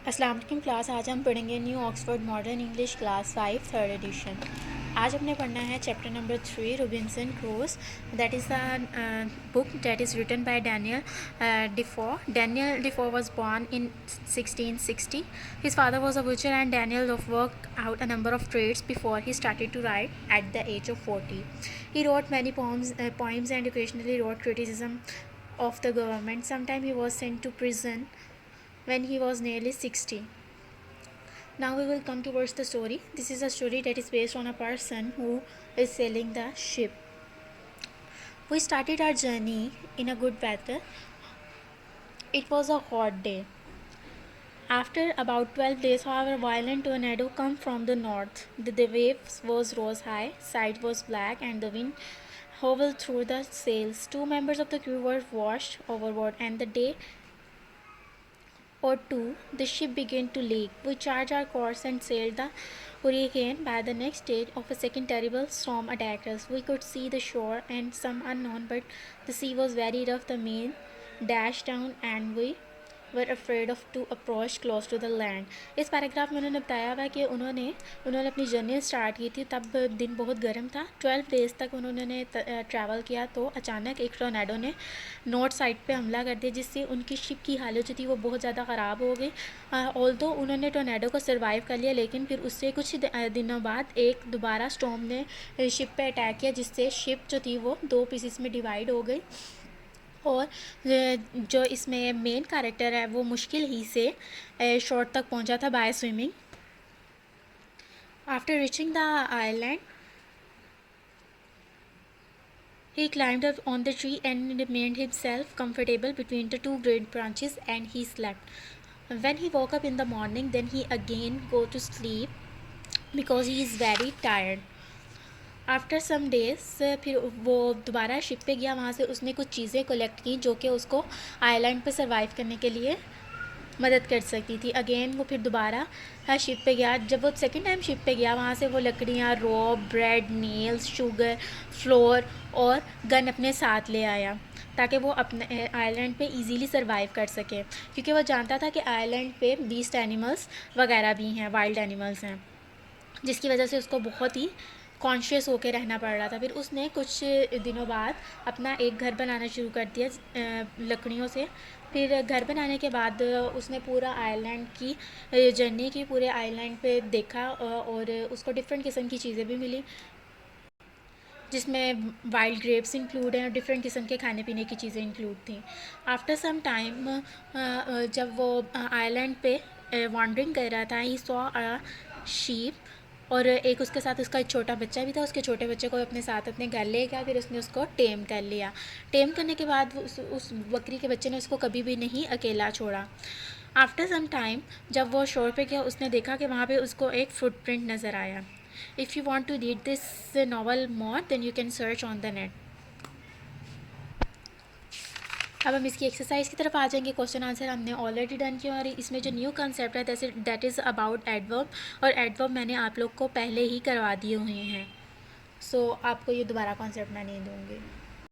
अस्सलाम वालेकुम क्लास। आज हम पढ़ेंगे new Oxford Modern English class 5 third edition. आज हमने पढ़ना है chapter number 3 Robinson Crusoe. That is the book that is written by Daniel Defoe. Daniel Defoe was born in 1660. His father was a butcher and Daniel worked out a number of trades before he started to write at the age of 40. He wrote many poems and occasionally wrote criticism of the government. Sometimes he was sent to prison when he was nearly 60. Now we will come towards the story. This is a story that is based on a person who is sailing the ship. We started our journey in a good weather. It was a hot day. After about 12 days, however, a violent tornado came from the north. The waves rose high, side was black, and the wind howled through the sails. 2 members of the crew were washed overboard, and the day or two, the ship began to leak. We charged our course and sailed the hurricane. By the next day of a second terrible storm attacked us. We could see the shore and some unknown, but the sea was very rough. The main dashed down and we were afraid of to approach close to the land. इस paragraph में उन्होंने बताया हुआ कि उन्होंने अपनी journey start की थी। तब दिन बहुत गर्म था। 12 डेज़ तक उन्होंने ट्रैवल किया तो अचानक एक टोर्नेडो ने नॉर्थ साइड पे हमला कर दिया, जिससे उनकी शिप की हालत जो थी वो बहुत ज़्यादा ख़राब हो गई। ऑल्दो उन्होंने टोर्नेडो को सर्वाइव कर लिया, लेकिन फिर उससे कुछ दिनों बाद एक दोबारा स्टॉर्म ने शिप पे अटैक किया, जिससे शिप जो थी वो 2 पीसेस में डिवाइड हो गई। और जो इसमें मेन कैरेक्टर है वो मुश्किल ही से शॉर्ट तक पहुंचा था by swimming. After reaching the island he climbed up on the tree and made himself comfortable between the 2 great branches and he slept. When he woke up in the morning, then he again go to sleep because he is very tired. After some days फिर वो दोबारा ship पे गया। वहाँ से उसने कुछ चीज़ें कलेक्ट की जो कि उसको आइलैंड पे सर्वाइव करने के लिए मदद कर सकती थी। अगेन वो फिर दोबारा शिप पे गया। जब वो सेकेंड टाइम शिप पे गया, वहाँ से वो लकड़ियाँ, रॉप, ब्रेड, नेल्स, शुगर, फ्लोर और गन अपने साथ ले आया ताकि वो अपने आइलैंड पे इजीली सर्वाइव कर सके, क्योंकि वो जानता था कि आइलैंड पे बीस्ट एनिमल्स वगैरह भी हैं, वाइल्ड एनिमल्स हैं, जिसकी वजह से उसको बहुत ही कॉन्शियस होकर रहना पड़ रहा था। फिर उसने कुछ दिनों बाद अपना एक घर बनाना शुरू कर दिया लकड़ियों से। फिर घर बनाने के बाद उसने पूरा आइलैंड की जर्नी की, पूरे आइलैंड पे देखा और उसको डिफरेंट किस्म की चीज़ें भी मिली, जिसमें वाइल्ड ग्रेप्स इंक्लूड हैं और डिफरेंट किस्म के खाने पीने की चीज़ें इंक्लूड थी। आफ्टर सम टाइम जब वो आइलैंड पे वॉन्डरिंग कर रहा था, ही सॉ अ शीप, और एक उसके साथ उसका एक छोटा बच्चा भी था। उसके छोटे बच्चे को अपने साथ अपने घर ले गया। फिर उसने उसको टेम कर लिया। टेम करने के बाद उस बकरी के बच्चे ने उसको कभी भी नहीं अकेला छोड़ा। आफ्टर सम टाइम जब वो शोर पे गया, उसने देखा कि वहाँ पे उसको एक फुटप्रिंट नज़र आया। If you want to read this novel more then you can search on the net. अब हम इसकी एक्सरसाइज की तरफ आ जाएंगे। क्वेश्चन आंसर हमने ऑलरेडी डन किया और इसमें जो न्यू कंसेप्ट है दैट इज़ अबाउट एडवर्ब, और एडवर्ब मैंने आप लोग को पहले ही करवा दिए हुए हैं। सो आपको ये दोबारा कॉन्सेप्ट मैं नहीं दूँगी।